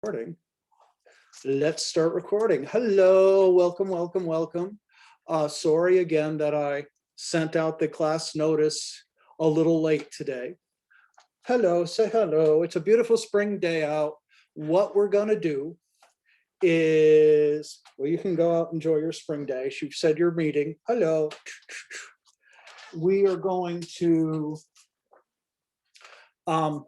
Recording. Let's start recording. Hello, welcome, welcome, welcome. Sorry again that I sent out the class notice a little late today. Hello, say hello. It's a beautiful spring day out. What we're going to do is, well, you can go out and enjoy your spring day. You've said your meeting. Hello. We are going to, hello.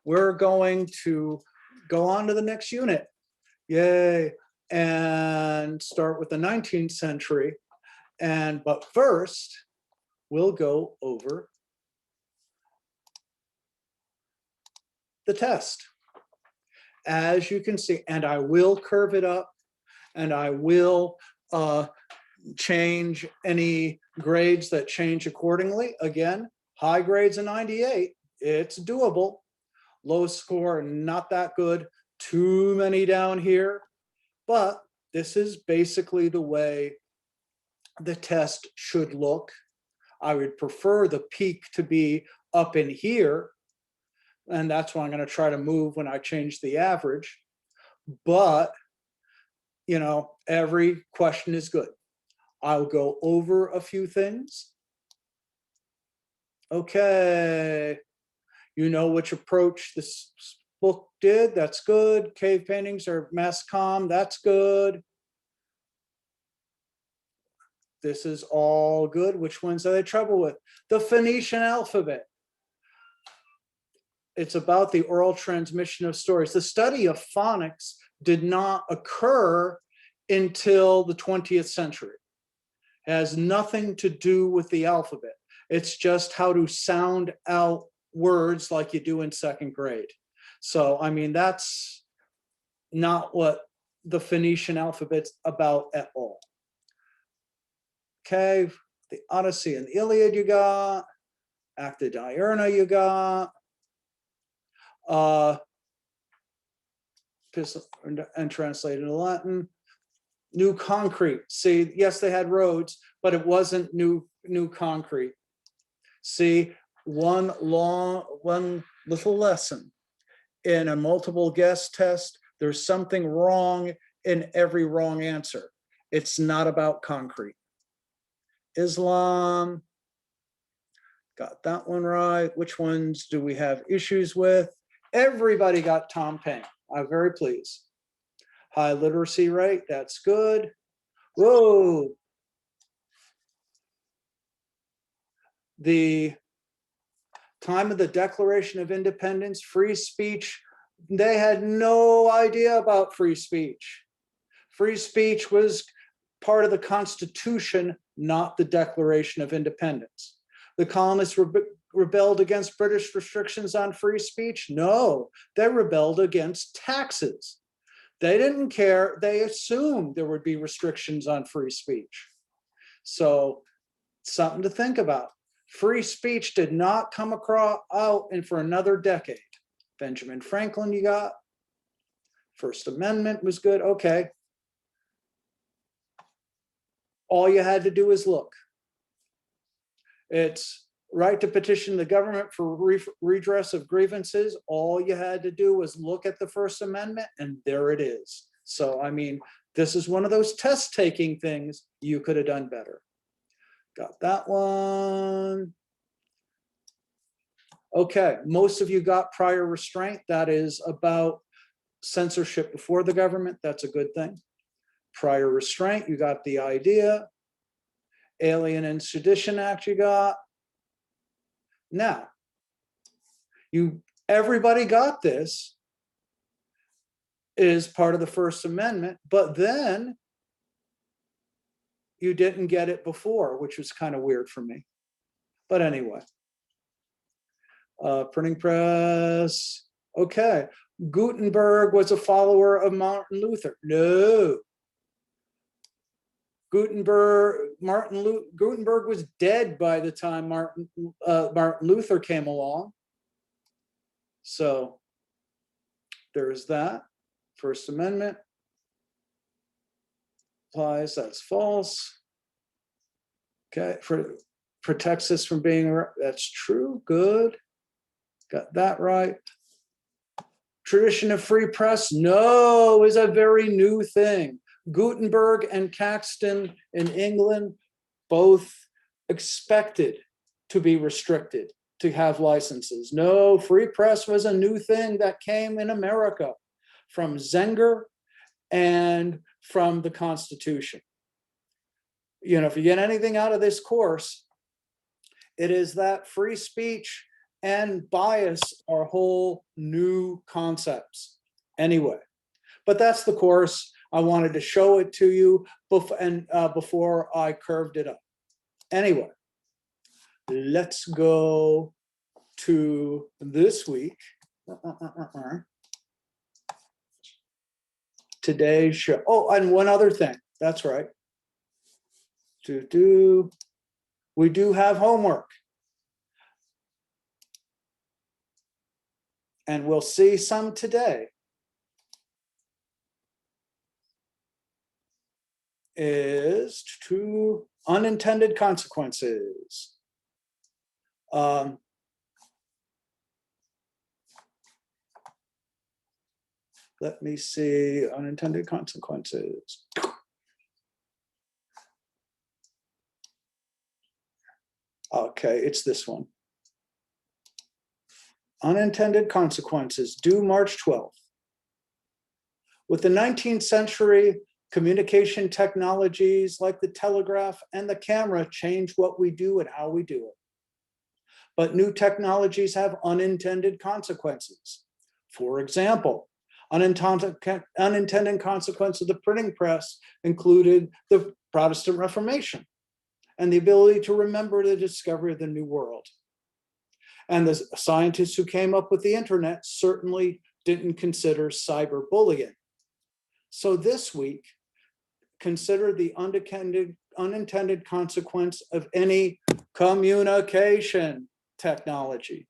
We're going to go on to the next unit. Yay. And start with the 19th century. But first, we'll go over the test. As you can see, and I will curve it up, and I will change any grades that change accordingly. Again, high grades a 98, it's doable. Low score, not that good. Too many down here. But this is basically the way the test should look. I would prefer the peak to be up in here. And that's what I'm going to try to move when I change the average. But, you know, every question is good. I'll go over a few things. Okay. You know which approach this book did. That's good. Cave paintings or mass comm. That's good. This is all good. Which ones are they trouble with? The Phoenician alphabet. It's about the oral transmission of stories. The study of phonics did not occur until the 20th century. It has nothing to do with the alphabet. It's just how to sound out words like you do in second grade. So, I mean, that's not what the Phoenician alphabet's about at all. Okay, the Odyssey and the Iliad you got, Acta Diurna you got, and translated into Latin. New concrete. See, yes, they had roads, but it wasn't new concrete. See, one little lesson in a multiple guess test, there's something wrong in every wrong answer. It's not about concrete. Islam, got that one right. Which ones do we have issues with? Everybody got Tom Paine. I'm very pleased. High literacy rate, that's good. Whoa. The time of the Declaration of Independence, free speech, they had no idea about free speech. Free speech was part of the Constitution, not the Declaration of Independence. The colonists rebelled against British restrictions on free speech? No, they rebelled against taxes. They didn't care. They assumed there would be restrictions on free speech. So, something to think about. Free speech did not come out and for another decade. Benjamin Franklin you got. First Amendment was good. Okay. All you had to do is look. It's right to petition the government for redress of grievances. All you had to do was look at the First Amendment, and there it is. So, I mean, this is one of those test-taking things you could have done better. Got that one. Okay, most of you got prior restraint. That is about censorship before the government. That's a good thing. Prior restraint, you got the idea. Alien and Sedition Act you got. Now, everybody got this. It is part of the First Amendment, but then you didn't get it before, which was kind of weird for me. But anyway, printing press. Okay, Gutenberg was a follower of Martin Luther. No. Gutenberg was dead by the time Martin Luther came along. So there's that. First Amendment applies. That's false. Okay, protects us from being. That's true. Good. Got that right. Tradition of free press? No, is a very new thing. Gutenberg and Caxton in England both expected to be restricted, to have licenses. No, free press was a new thing that came in America from Zenger and from the Constitution. You know, if you get anything out of this course, it is that free speech and bias are whole new concepts anyway. But that's the course. I wanted to show it to you before I curved it up. Anyway, let's go to this week. Today's show. Oh, and one other thing. That's right. We do have homework. And we'll see some today. Is to unintended consequences. Let me see, unintended consequences. Okay, it's this one. Unintended consequences, due March 12th. With the 19th century, communication technologies like the telegraph and the camera change what we do and how we do it. But new technologies have unintended consequences. For example, unintended consequence of the printing press included the Protestant Reformation and the ability to remember the discovery of the New World. And the scientists who came up with the internet certainly didn't consider cyberbullying. So this week, consider the unintended consequence of any communication technology.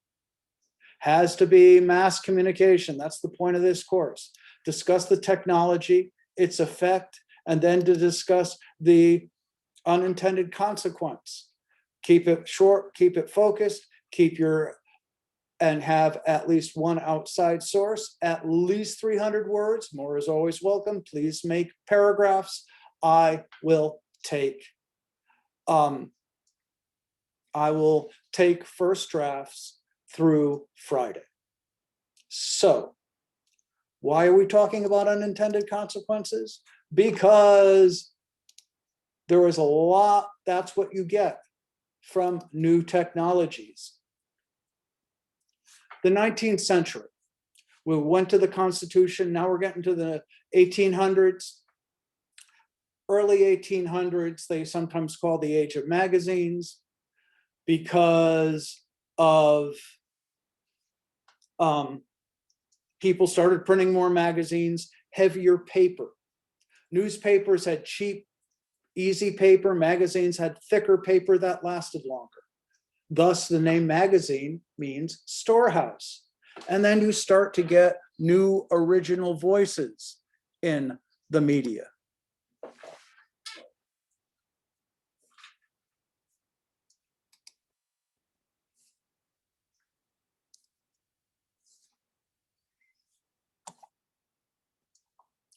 Has to be mass communication. That's the point of this course. Discuss the technology, its effect, and then to discuss the unintended consequence. Keep it short, keep it focused, and have at least one outside source, at least 300 words. More is always welcome. Please make paragraphs. I will take first drafts through Friday. So why are we talking about unintended consequences? Because there is a lot, that's what you get from new technologies. The 19th century, we went to the Constitution, now we're getting to the 1800s. Early 1800s, they sometimes call the age of magazines because of people started printing more magazines, heavier paper. Newspapers had cheap, easy paper. Magazines had thicker paper that lasted longer. Thus, the name magazine means storehouse. And then you start to get new original voices in the media.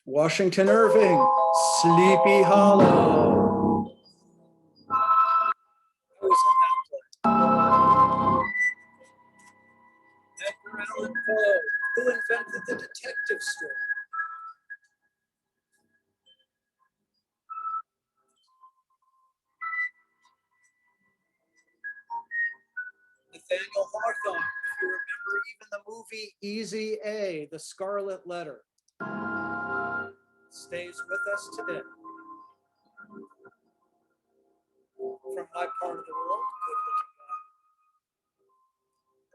Washington Irving, Sleepy Hollow. Edgar Allan Poe, who invented the detective story. Nathaniel Hawthorne, if you remember even the movie Easy A, The Scarlet Letter, stays with us today. From my part of the world, good looking guy.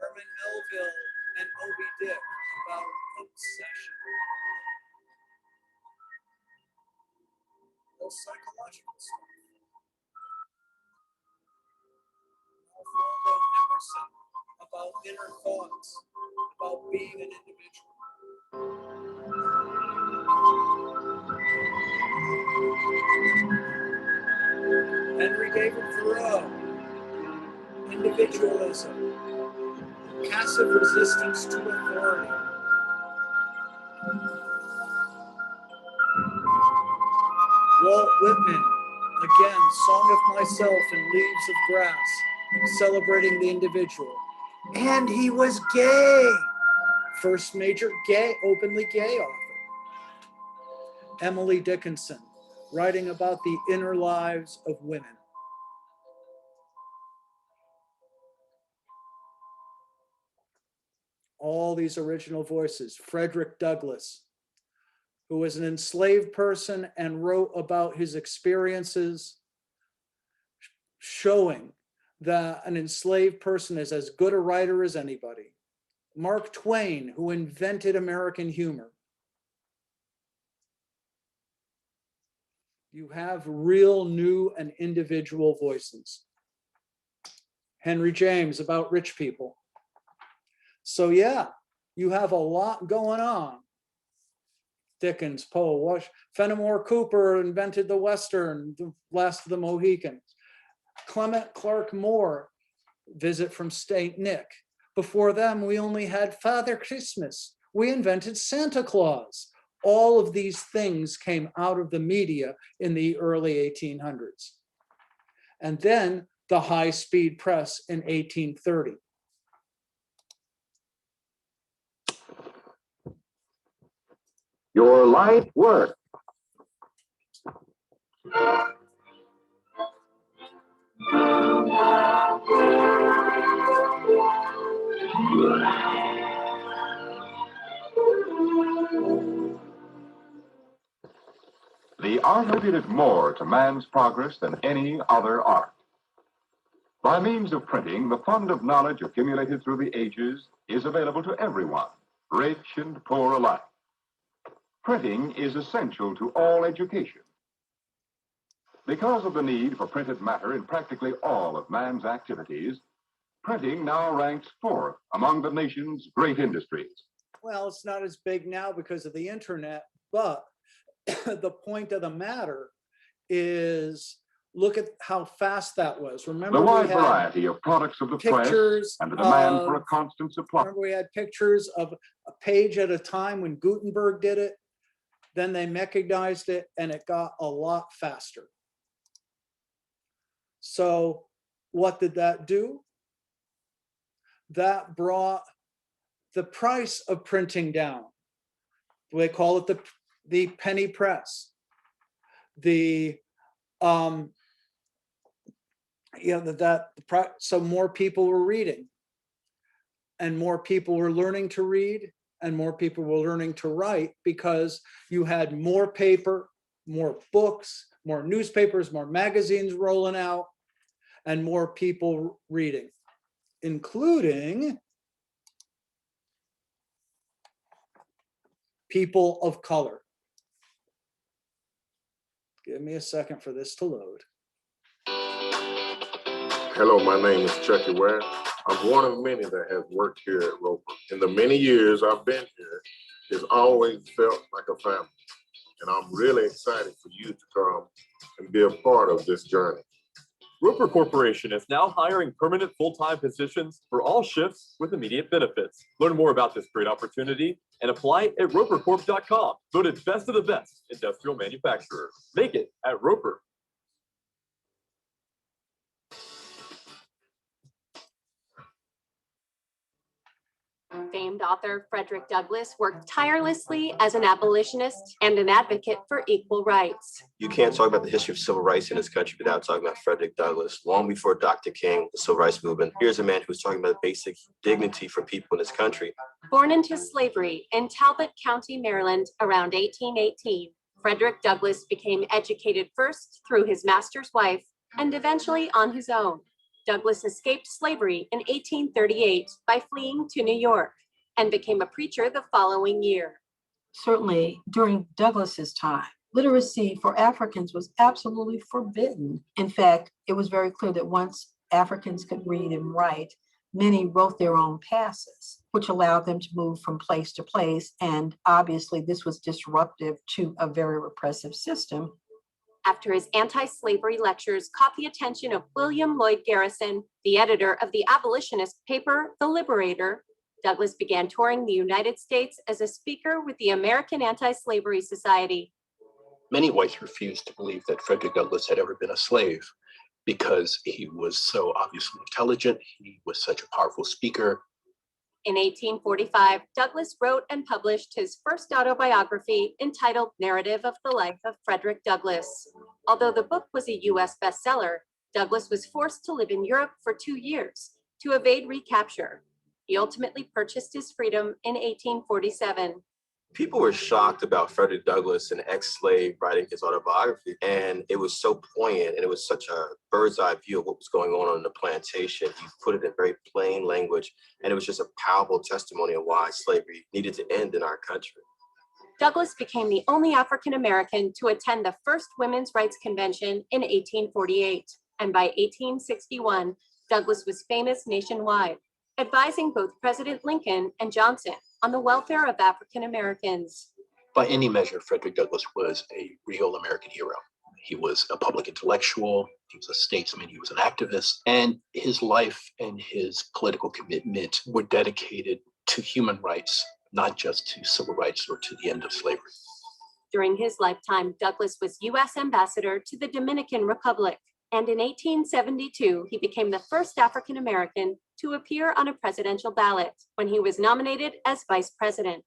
Herman Melville and Moby Dick about obsession. Those psychological stuff. Waldo Emerson about inner thoughts, about being an individual. Henry David Thoreau, individualism, passive resistance to authority. Walt Whitman, again, Song of Myself and Leaves of Grass, celebrating the individual. And he was gay. First major gay, openly gay author. Emily Dickinson, writing about the inner lives of women. All these original voices. Frederick Douglass, who was an enslaved person and wrote about his experiences, showing that an enslaved person is as good a writer as anybody. Mark Twain, who invented American humor. You have real, new, and individual voices. Henry James, about rich people. So yeah, you have a lot going on. Dickens, Poe, Fenimore Cooper invented the Western, The Last of the Mohicans. Clement Clark Moore, Visit from St. Nick. Before them, we only had Father Christmas. We invented Santa Claus. All of these things came out of the media in the early 1800s. And then the high-speed press in 1830. Your life work. The art of it is more to man's progress than any other art. By means of printing, the fund of knowledge accumulated through the ages is available to everyone, rich and poor alike. Printing is essential to all education. Because of the need for printed matter in practically all of man's activities, printing now ranks fourth among the nation's great industries. Well, it's not as big now because of the internet, but the point of the matter is, look at how fast that was. Remember, the wide variety of products of the press and the demand for a constant supply. Remember, we had pictures of a page at a time when Gutenberg did it. Then they mechanized it and it got a lot faster. So what did that do? That brought the price of printing down. They call it the penny press. So more people were reading, and more people were learning to read, and more people were learning to write, because you had more paper, more books, more newspapers, more magazines rolling out, and more people reading, including people of color. Give me a second for this to load. Hello, my name is Chucky Ware. I'm one of many that have worked here at Roper. In the many years I've been here, it's always felt like a family. And I'm really excited for you to come and be a part of this journey. Roper Corporation is now hiring permanent full-time positions for all shifts with immediate benefits. Learn more about this great opportunity and apply at ropercorp.com. Voted best of the best industrial manufacturer. Make it at Roper. Famed author Frederick Douglass worked tirelessly as an abolitionist and an advocate for equal rights. You can't talk about the history of civil rights in this country without talking about Frederick Douglass. Long before Dr. King, the civil rights movement, here's a man who's talking about basic dignity for people in this country. Born into slavery in Talbot County, Maryland, around 1818, Frederick Douglass became educated first through his master's wife and eventually on his own. Douglass escaped slavery in 1838 by fleeing to New York and became a preacher the following year. Certainly, during Douglass's time, literacy for Africans was absolutely forbidden. In fact, it was very clear that once Africans could read and write, many wrote their own passes, which allowed them to move from place to place. And obviously, this was disruptive to a very repressive system. After his anti-slavery lectures caught the attention of William Lloyd Garrison, the editor of the abolitionist paper, The Liberator, Douglass began touring the United States as a speaker with the American Anti-Slavery Society. Many whites refused to believe that Frederick Douglass had ever been a slave because he was so obviously intelligent. He was such a powerful speaker. In 1845, Douglass wrote and published his first autobiography entitled Narrative of the Life of Frederick Douglass. Although the book was a US bestseller, Douglass was forced to live in Europe for 2 years to evade recapture. He ultimately purchased his freedom in 1847. People were shocked about Frederick Douglass, an ex-slave, writing his autobiography, and it was so poignant, and it was such a bird's eye view of what was going on the plantation. He put it in very plain language, and it was just a powerful testimony of why slavery needed to end in our country. Douglass became the only African American to attend the first Women's Rights Convention in 1848, and by 1861, Douglass was famous nationwide, advising both President Lincoln and Johnson on the welfare of African Americans. By any measure, Frederick Douglass was a real American hero. He was a public intellectual, he was a statesman, he was an activist, and his life and his political commitment were dedicated to human rights, not just to civil rights or to the end of slavery. During his lifetime, Douglass was U.S. Ambassador to the Dominican Republic, and in 1872, he became the first African American to appear on a presidential ballot when he was nominated as vice president.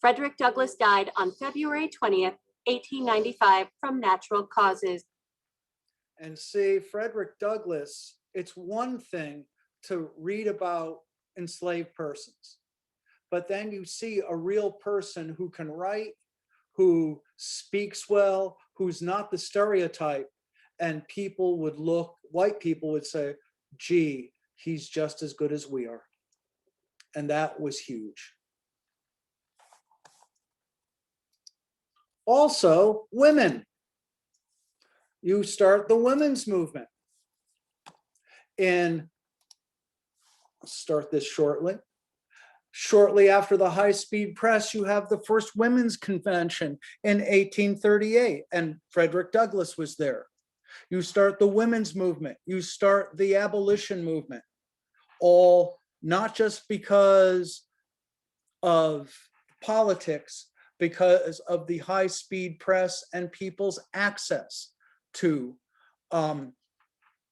Frederick Douglass died on February 20th, 1895 from natural causes. And see, Frederick Douglass, it's one thing to read about enslaved persons, but then you see a real person who can write, who speaks well, who's not the stereotype, and people would look, white people would say, gee, he's just as good as we are. And that was huge. Also, women. You start the women's movement. I'll start this shortly. Shortly after the high-speed press, you have the first women's convention in 1838, and Frederick Douglass was there. You start the women's movement. You start the abolition movement, all not just because of politics, because of the high-speed press and people's access to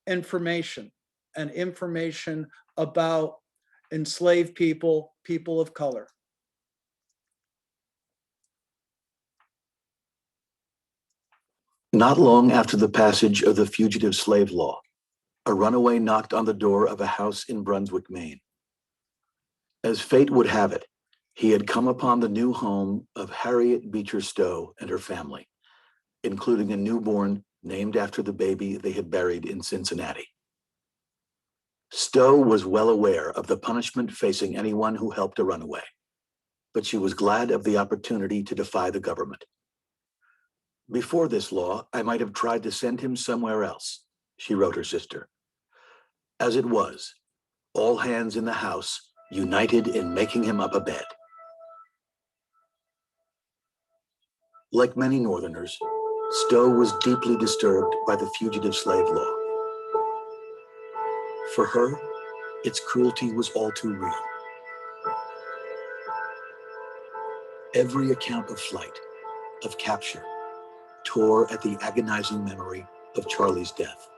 information and information about enslaved people, people of color. Not long after the passage of the Fugitive Slave Law, a runaway knocked on the door of a house in Brunswick, Maine. As fate would have it, he had come upon the new home of Harriet Beecher Stowe and her family, including a newborn named after the baby they had buried in Cincinnati. Stowe was well aware of the punishment facing anyone who helped a runaway, but she was glad of the opportunity to defy the government. Before this law, I might have tried to send him somewhere else, she wrote her sister. As it was, all hands in the house united in making him up a bed. Like many Northerners, Stowe was deeply disturbed by the Fugitive Slave Law. For her, its cruelty was all too real. Every account of flight, of capture, tore at the agonizing memory of Charlie's death.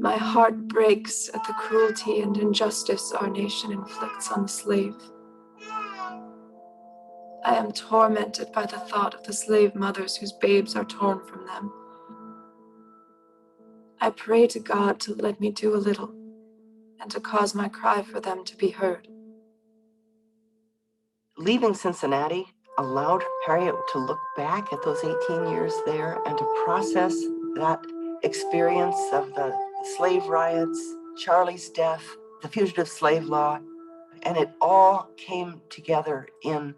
My heart breaks at the cruelty and injustice our nation inflicts on the slave. I am tormented by the thought of the slave mothers whose babes are torn from them. I pray to God to let me do a little and to cause my cry for them to be heard. Leaving Cincinnati allowed Harriet to look back at those 18 years there and to process that experience of the slave riots, Charlie's death, the Fugitive Slave Law, and it all came together in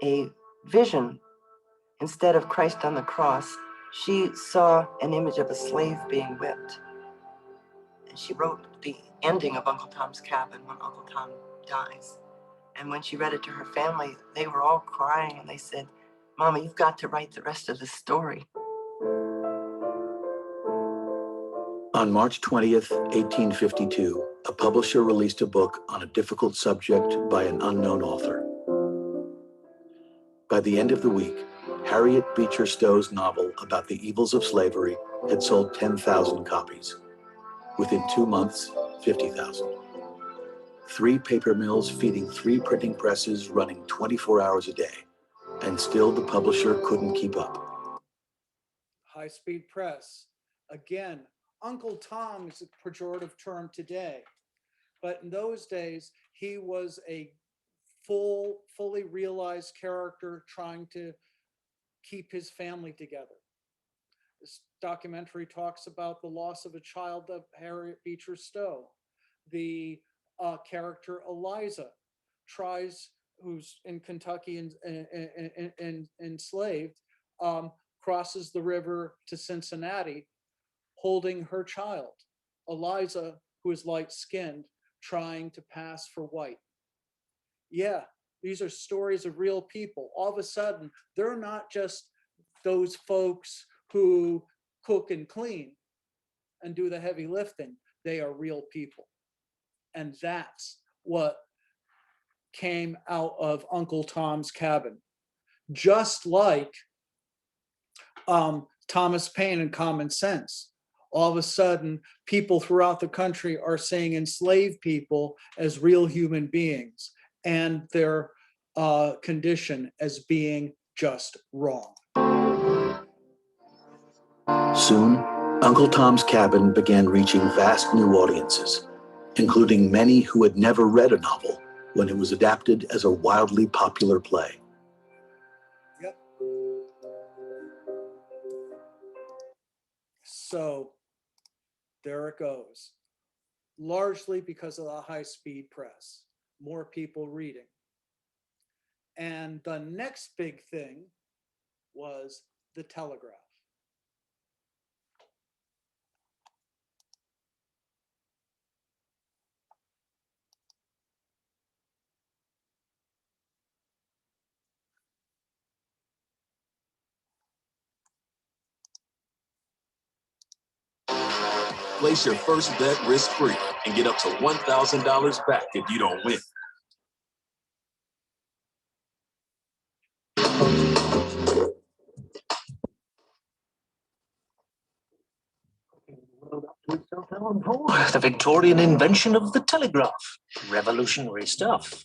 a vision. Instead of Christ on the cross, she saw an image of a slave being whipped. And she wrote the ending of Uncle Tom's Cabin when Uncle Tom dies. And when she read it to her family, they were all crying and they said, "Mama, you've got to write the rest of the story." On March 20th, 1852, a publisher released a book on a difficult subject by an unknown author. By the end of the week, Harriet Beecher Stowe's novel about the evils of slavery had sold 10,000 copies. Within 2 months, 50,000. 3 paper mills feeding 3 printing presses running 24 hours a day. And still the publisher couldn't keep up. High-speed press. Again, Uncle Tom is a pejorative term today. But in those days, he was a fully realized character trying to keep his family together. This documentary talks about the loss of a child of Harriet Beecher Stowe. The character Eliza tries, who's in Kentucky and enslaved, crosses the river to Cincinnati holding her child. Eliza, who is light-skinned, trying to pass for white. Yeah, these are stories of real people. All of a sudden, they're not just those folks who cook and clean and do the heavy lifting. They are real people. And that's what came out of Uncle Tom's Cabin. Just like Thomas Paine and Common Sense. All of a sudden, people throughout the country are seeing enslaved people as real human beings and their condition as being just wrong. Soon, Uncle Tom's Cabin began reaching vast new audiences, including many who had never read a novel when it was adapted as a wildly popular play. Yep. So there it goes. Largely because of the high-speed press, more people reading. And the next big thing was the telegraph. Place your first bet risk-free and get up to $1,000 back if you don't win. The Victorian invention of the telegraph. Revolutionary stuff.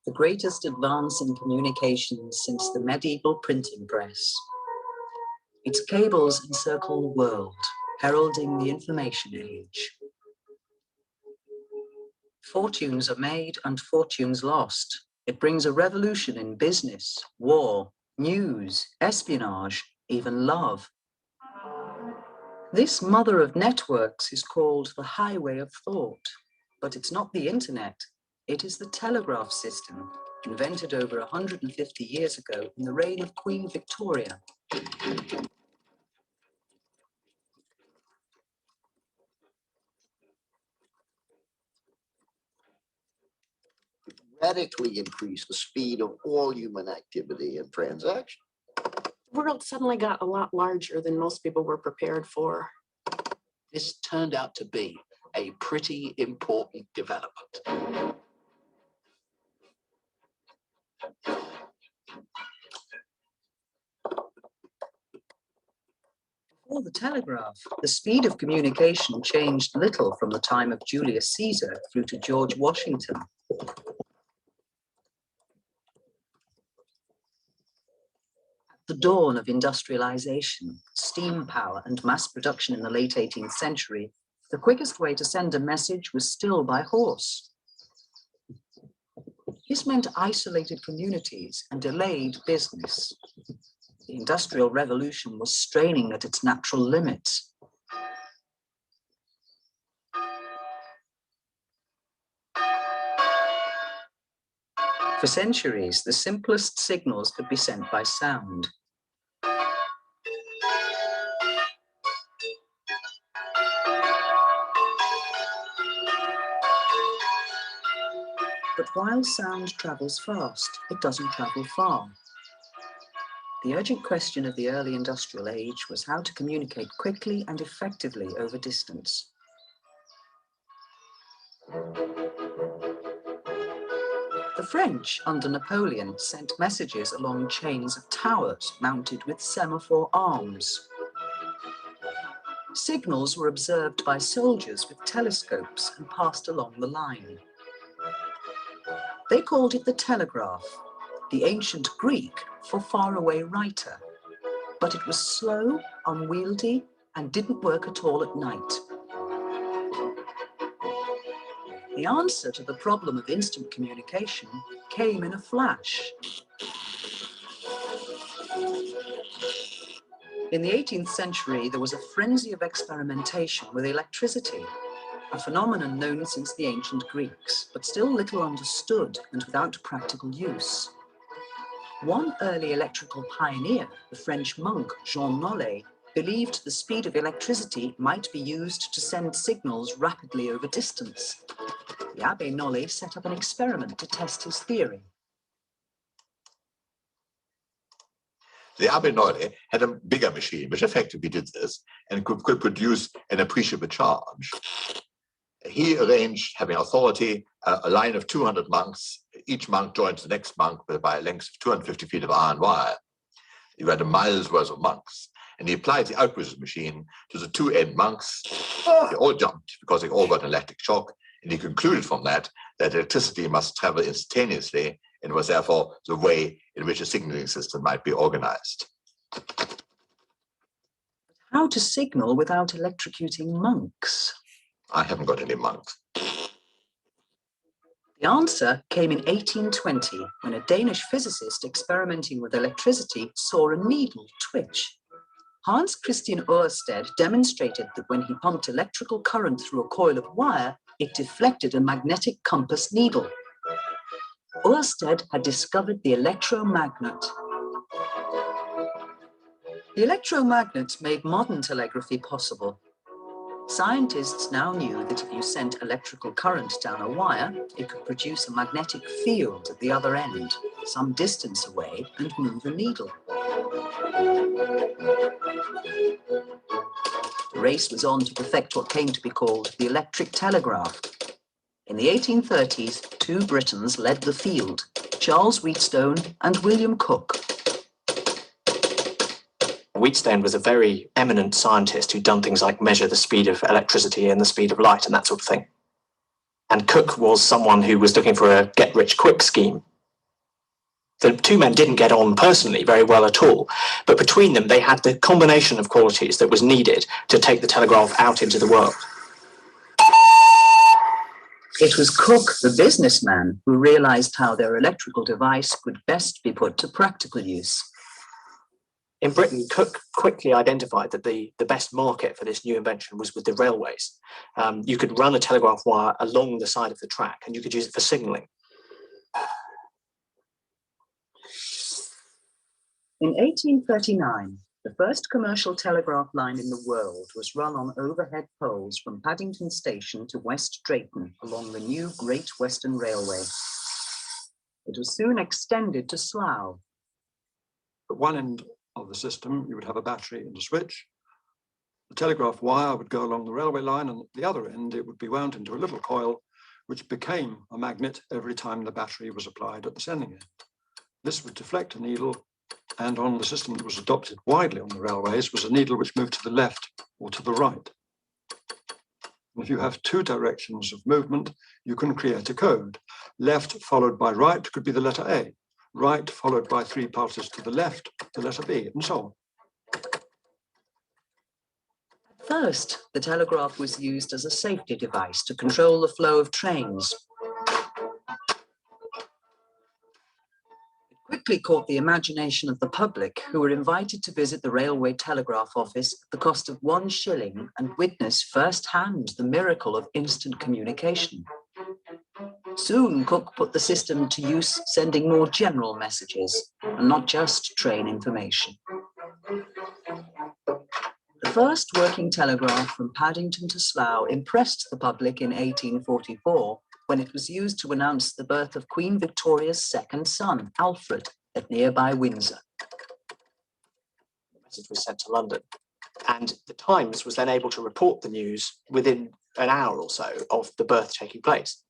The greatest advance in communications since the medieval printing press. Its cables encircle the world, heralding the information age. Fortunes are made and fortunes lost. It brings a revolution in business, war, news, espionage, even love. This mother of networks is called the highway of thought, but it's not the internet. It is the telegraph system, invented over 150 years ago in the reign of Queen Victoria. Radically increase the speed of all human activity and transaction. The world suddenly got a lot larger than most people were prepared for. This turned out to be a pretty important development. Before the telegraph, the speed of communication changed little from the time of Julius Caesar through to George Washington. At the dawn of industrialization, steam power, and mass production in the late 18th century, the quickest way to send a message was still by horse. This meant isolated communities and delayed business. The Industrial Revolution was straining at its natural limits. For centuries, the simplest signals could be sent by sound. But while sound travels fast, it doesn't travel far. The urgent question of the early industrial age was how to communicate quickly and effectively over distance. The French, under Napoleon, sent messages along chains of towers mounted with semaphore arms. Signals were observed by soldiers with telescopes and passed along the line. They called it the telegraph, the ancient Greek for faraway writer, but it was slow, unwieldy, and didn't work at all at night. The answer to the problem of instant communication came in a flash. In the 18th century, there was a frenzy of experimentation with electricity, a phenomenon known since the ancient Greeks, but still little understood and without practical use. One early electrical pioneer, the French monk Jean Nollet, believed the speed of electricity might be used to send signals rapidly over distance. The Abbé Nollet set up an experiment to test his theory. The Abbé Nollet had a bigger machine which effectively did this and could produce an appreciable charge. He arranged, having authority, a line of 200 monks. Each monk joins the next monk by a length of 250 feet of iron wire. You had a mile's worth of monks. And he applied the output machine to the two end monks. They all jumped because they all got an electric shock. And he concluded from that electricity must travel instantaneously and was therefore the way in which a signaling system might be organized. How to signal without electrocuting monks? I haven't got any monks. The answer came in 1820 when a Danish physicist experimenting with electricity saw a needle twitch. Hans Christian Ørsted demonstrated that when he pumped electrical current through a coil of wire, it deflected a magnetic compass needle. Ørsted had discovered the electromagnet. The electromagnet made modern telegraphy possible. Scientists now knew that if you sent electrical current down a wire, it could produce a magnetic field at the other end, some distance away, and move a needle. The race was on to perfect what came to be called the electric telegraph. In the 1830s, two Britons led the field, Charles Wheatstone and William Cooke. Wheatstone was a very eminent scientist who'd done things like measure the speed of electricity and the speed of light and that sort of thing. And Cooke was someone who was looking for a get-rich-quick scheme. The two men didn't get on personally very well at all, but between them they had the combination of qualities that was needed to take the telegraph out into the world. It was Cooke, the businessman, who realized how their electrical device could best be put to practical use. In Britain, Cooke quickly identified that the best market for this new invention was with the railways. You could run a telegraph wire along the side of the track and you could use it for signalling. In 1839, the first commercial telegraph line in the world was run on overhead poles from Paddington Station to West Drayton along the new Great Western Railway. It was soon extended to Slough. At one end of the system, you would have a battery and a switch. The telegraph wire would go along the railway line, and at the other end, it would be wound into a little coil, which became a magnet every time the battery was applied at the sending end. This would deflect a needle, and on the system that was adopted widely on the railways was a needle which moved to the left or to the right. And if you have two directions of movement, you can create a code. Left followed by right could be the letter A. Right followed by three pulses to the left, the letter B, and so on. At first, the telegraph was used as a safety device to control the flow of trains. It quickly caught the imagination of the public, who were invited to visit the railway telegraph office at the cost of 1 shilling and witness firsthand the miracle of instant communication. Soon, Cooke put the system to use, sending more general messages, and not just train information. The first working telegraph from Paddington to Slough impressed the public in 1844, when it was used to announce the birth of Queen Victoria's second son, Alfred, at nearby Windsor. The message was sent to London, and the Times was then able to report the news within an hour or so of the birth taking place.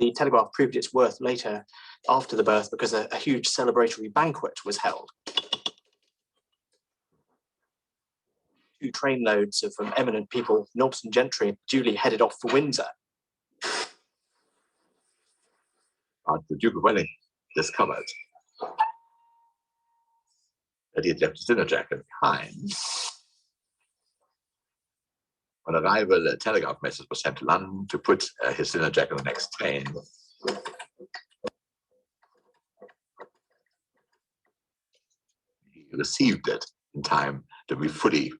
The Telegraph proved its worth later after the birth because a huge celebratory banquet was held. 2 trainloads of eminent people, nobs and gentry, duly headed off for Windsor. The Duke of Wellington discovered that he had left his dinner jacket behind. On arrival, a telegraph message was sent to London to put his dinner jacket on the next train. He received it in time to be fully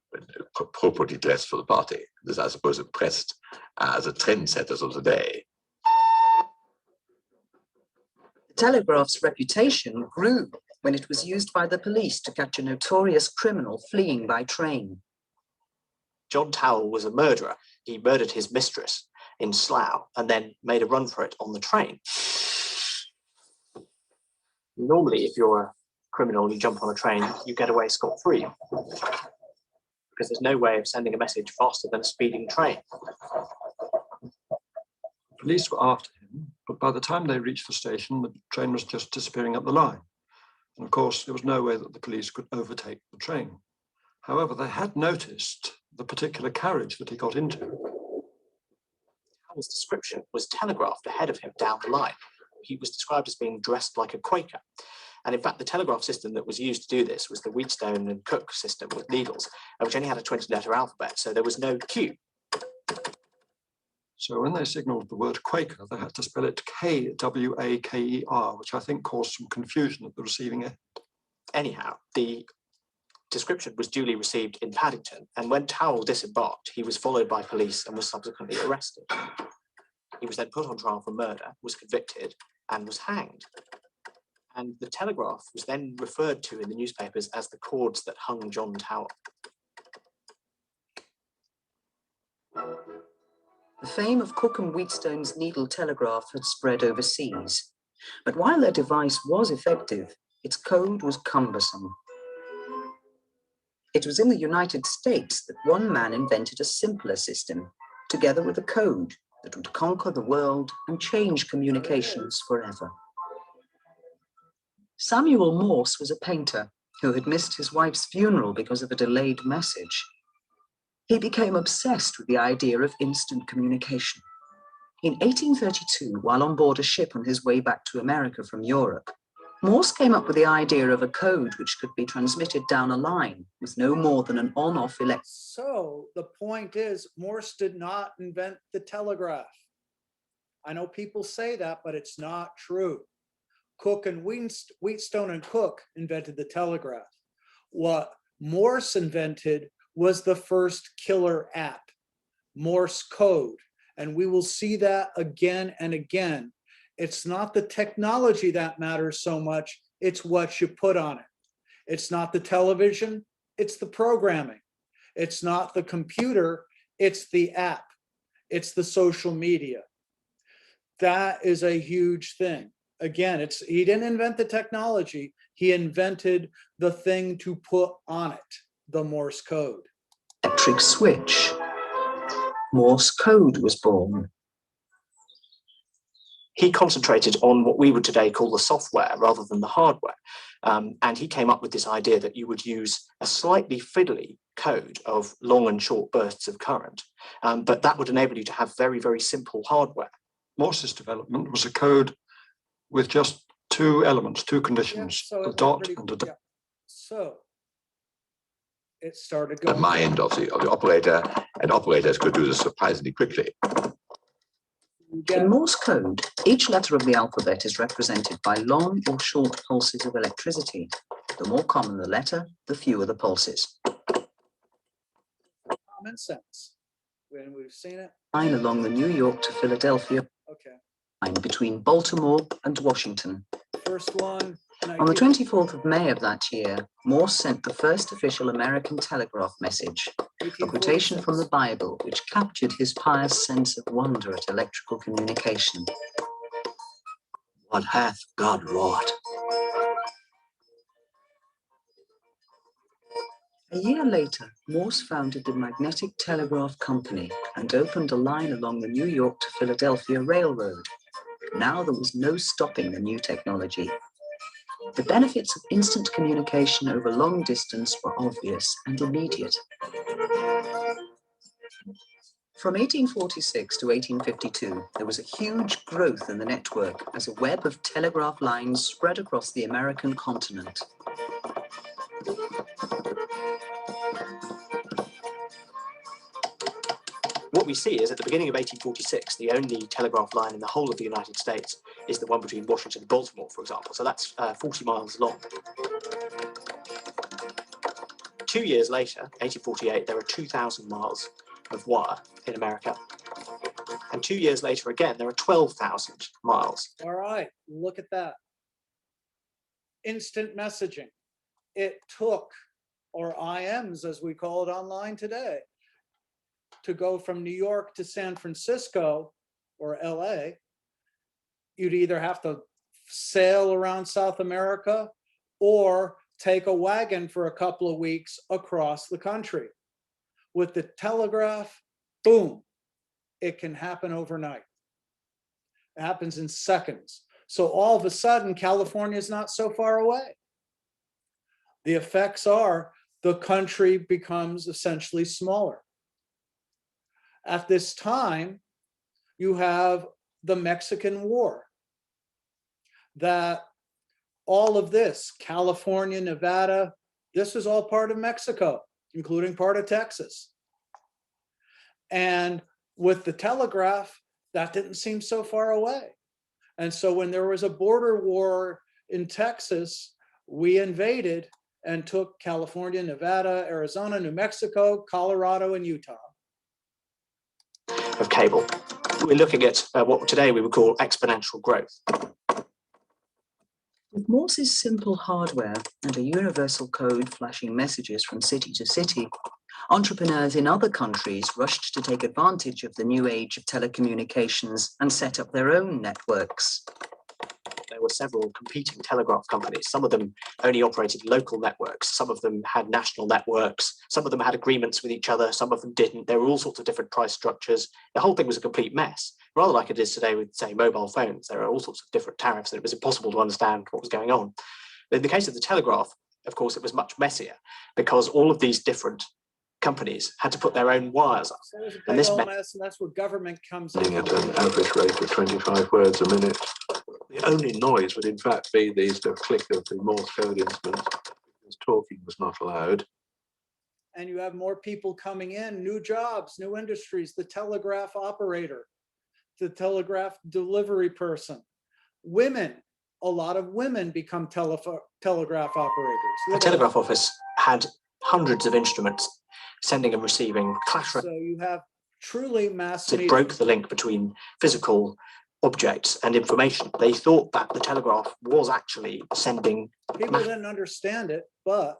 appropriately dressed for the party. This, I suppose, impressed the trendsetters of the day. The Telegraph's reputation grew when it was used by the police to catch a notorious criminal fleeing by train. John Towell was a murderer. He murdered his mistress in Slough and then made a run for it on the train. Normally, if you're a criminal and you jump on a train, you get away scot-free, because there's no way of sending a message faster than a speeding train. Police were after him, but by the time they reached the station, the train was just disappearing up the line. And of course, there was no way that the police could overtake the train. However, they had noticed the particular carriage that he got into. Towell's description was telegraphed ahead of him down the line. He was described as being dressed like a Quaker. And in fact, the telegraph system that was used to do this was the Wheatstone and Cook system with needles, which only had a 20-letter alphabet, so there was no Q. So when they signalled the word Quaker, they had to spell it K-W-A-K-E-R, which I think caused some confusion at the receiving end. Anyhow, the description was duly received in Paddington, and when Towell disembarked, he was followed by police and was subsequently arrested. He was then put on trial for murder, was convicted, and was hanged. And the Telegraph was then referred to in the newspapers as the cords that hung John Towell. The fame of Cook and Wheatstone's needle telegraph had spread overseas. But while their device was effective, its code was cumbersome. It was in the United States that one man invented a simpler system, together with a code that would conquer the world and change communications forever. Samuel Morse was a painter who had missed his wife's funeral because of a delayed message. He became obsessed with the idea of instant communication. In 1832, while on board a ship on his way back to America from Europe, Morse came up with the idea of a code which could be transmitted down a line with no more than an on-off electric. So the point is, Morse did not invent the telegraph. I know people say that, but it's not true. Cook and Wheatstone and Cook invented the telegraph. What Morse invented was the first killer app, Morse code. And we will see that again and again. It's not the technology that matters so much, it's what you put on it. It's not the television, it's the programming. It's not the computer, it's the app. It's the social media. That is a huge thing. Again, he didn't invent the technology, he invented the thing to put on it, the Morse code. Electric switch. Morse code was born. He concentrated on what we would today call the software rather than the hardware. And he came up with this idea that you would use a slightly fiddly code of long and short bursts of current, but that would enable you to have very, very simple hardware. Morse's development was a code with just 2 elements, 2 conditions, Yeah, so a dot and a dot. yeah. So it started going. The mind of the operator, and operators could do this surprisingly quickly. In Morse code, each letter of the alphabet is represented by long or short pulses of electricity. The more common the letter, the fewer the pulses. Common sense. When we've seen it. Line along the New York to Philadelphia Okay. line between Baltimore and Washington. First one, On the 24th of May of that year, Morse sent the first official American telegraph message, a quotation from the Bible, which captured his pious sense of wonder at electrical communication. What hath God wrought? A year later, Morse founded the Magnetic Telegraph Company and opened a line along the New York to Philadelphia Railroad. Now there was no stopping the new technology. The benefits of instant communication over long distance were obvious and immediate. From 1846 to 1852, there was a huge growth in the network as a web of telegraph lines spread across the American continent. What we see is at the beginning of 1846, the only telegraph line in the whole of the United States is the one between Washington and Baltimore, for example. So that's 40 miles long. 2 years later, 1848, there are 2,000 miles of wire in America. And 2 years later, again, there are 12,000 miles. All right, look at that. Instant messaging. It took, or IMs as we call it online today, to go from New York to San Francisco or LA, you'd either have to sail around South America or take a wagon for a couple of weeks across the country. With the telegraph, boom, it can happen overnight. It happens in seconds. So all of a sudden, California is not so far away. The effects are the country becomes essentially smaller. At this time, you have the Mexican War. That all of this, California, Nevada, this was all part of Mexico, including part of Texas. And with the telegraph, that didn't seem so far away. And so when there was a border war in Texas, we invaded and took California, Nevada, Arizona, New Mexico, Colorado, and Utah. Of cable. We're looking at what today we would call exponential growth. With Morse's simple hardware and a universal code flashing messages from city to city, entrepreneurs in other countries rushed to take advantage of the new age of telecommunications and set up their own networks. There were several competing telegraph companies. Some of them only operated local networks. Some of them had national networks. Some of them had agreements with each other. Some of them didn't. There were all sorts of different price structures. The whole thing was a complete mess, rather like it is today with, say, mobile phones. There are all sorts of different tariffs, and it was impossible to understand what was going on. But in the case of the telegraph, of course, it was much messier because all of these different companies had to put their own wires up. So it was a And big this old meant mess, and that's where government comes Running in. at an average rate of 25 words a minute. The only noise would in fact be the click of the Morse code instrument, because talking was not allowed. And you have more people coming in, new jobs, new industries, the telegraph operator, the telegraph delivery person. Women, a lot of women become telegraph operators. the telegraph office had hundreds of instruments sending and receiving clash. So you have truly mass It media. broke the link between physical objects and information. They thought that the telegraph was actually sending. People didn't understand it, but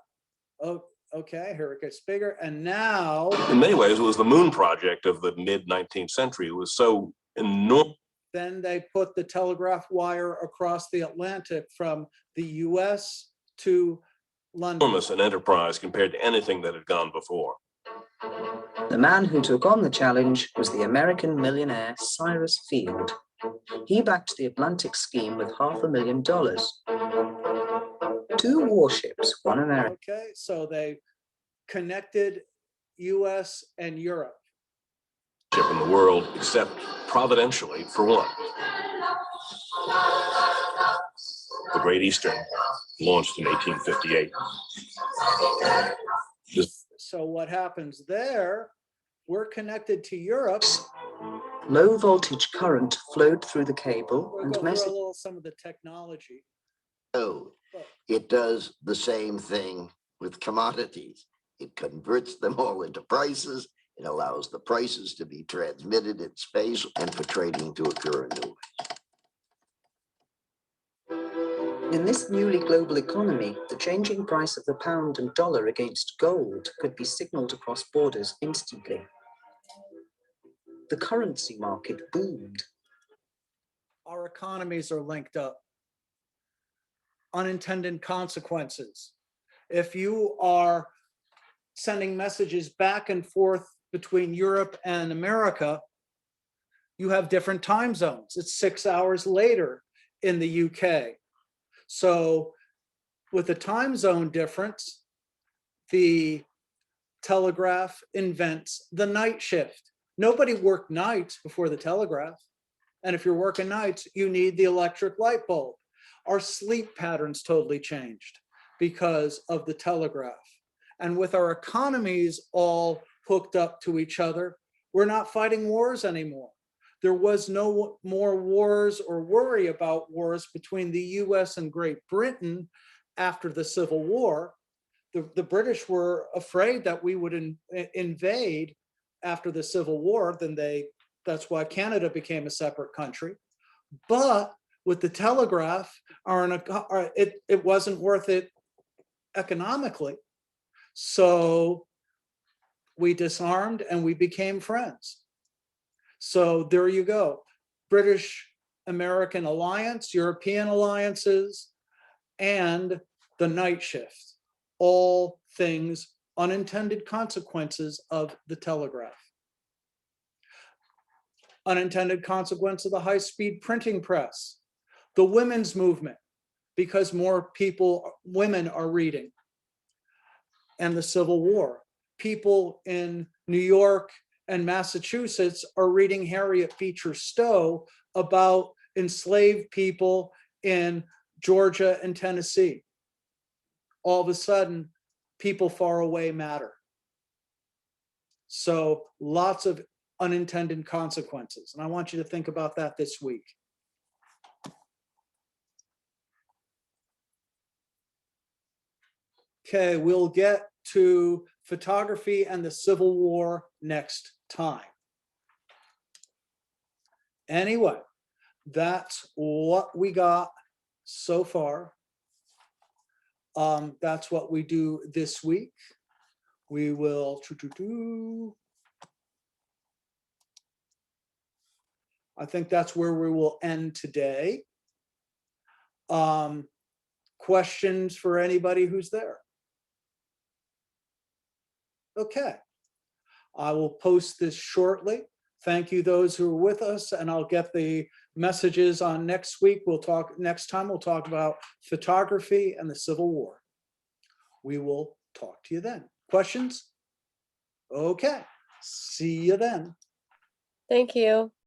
oh, okay, here it gets bigger. And now, In many ways, it was the moon project of the mid-19th century. It was so enormous. then they put the telegraph wire across the Atlantic from the US to London. Enormous an enterprise compared to anything that had gone before. The man who took on the challenge was the American millionaire Cyrus Field. He backed the Atlantic scheme with $500,000. 2 warships, one American. Okay, so they connected US and Europe. Ship in the world, except providentially for one. The Great Eastern, launched in 1858. So what happens there, we're connected to Europe. Low voltage current flowed through the cable We'll and go through a message. little some of the technology. So it does the same thing with commodities. It converts them all into prices. It allows the prices to be transmitted in space and for trading to occur in new ways. In this newly global economy, the changing price of the pound and dollar against gold could be signaled across borders instantly. The currency market boomed. Our economies are linked up. Unintended consequences. If you are sending messages back and forth between Europe and America, you have different time zones. It's 6 hours later in the UK. So with the time zone difference, the telegraph invents the night shift. Nobody worked nights before the telegraph. And if you're working nights, you need the electric light bulb. Our sleep patterns totally changed because of the telegraph. And with our economies all hooked up to each other, we're not fighting wars anymore. There was no more wars or worry about wars between the US and Great Britain after the Civil War. The British were afraid that we would invade after the Civil War. That's why Canada became a separate country. But with the telegraph, it wasn't worth it economically. So we disarmed and we became friends. So there you go. British-American alliance, European alliances, and the night shift. All things unintended consequences of the telegraph. Unintended consequence of the high-speed printing press. The women's movement, because more women are reading. And the Civil War. People in New York and Massachusetts are reading Harriet Beecher Stowe about enslaved people in Georgia and Tennessee. All of a sudden, people far away matter. So lots of unintended consequences. And I want you to think about that this week. Okay, we'll get to photography and the Civil War next time. Anyway, that's what we got so far. That's what we do this week. We will I think that's where we will end today. Questions for anybody who's there? Okay, I will post this shortly. Thank you, those who are with us, and I'll get the messages on next week. Next time we'll talk about photography and the Civil War. We will talk to you then. Questions? Okay, see you then. Thank you.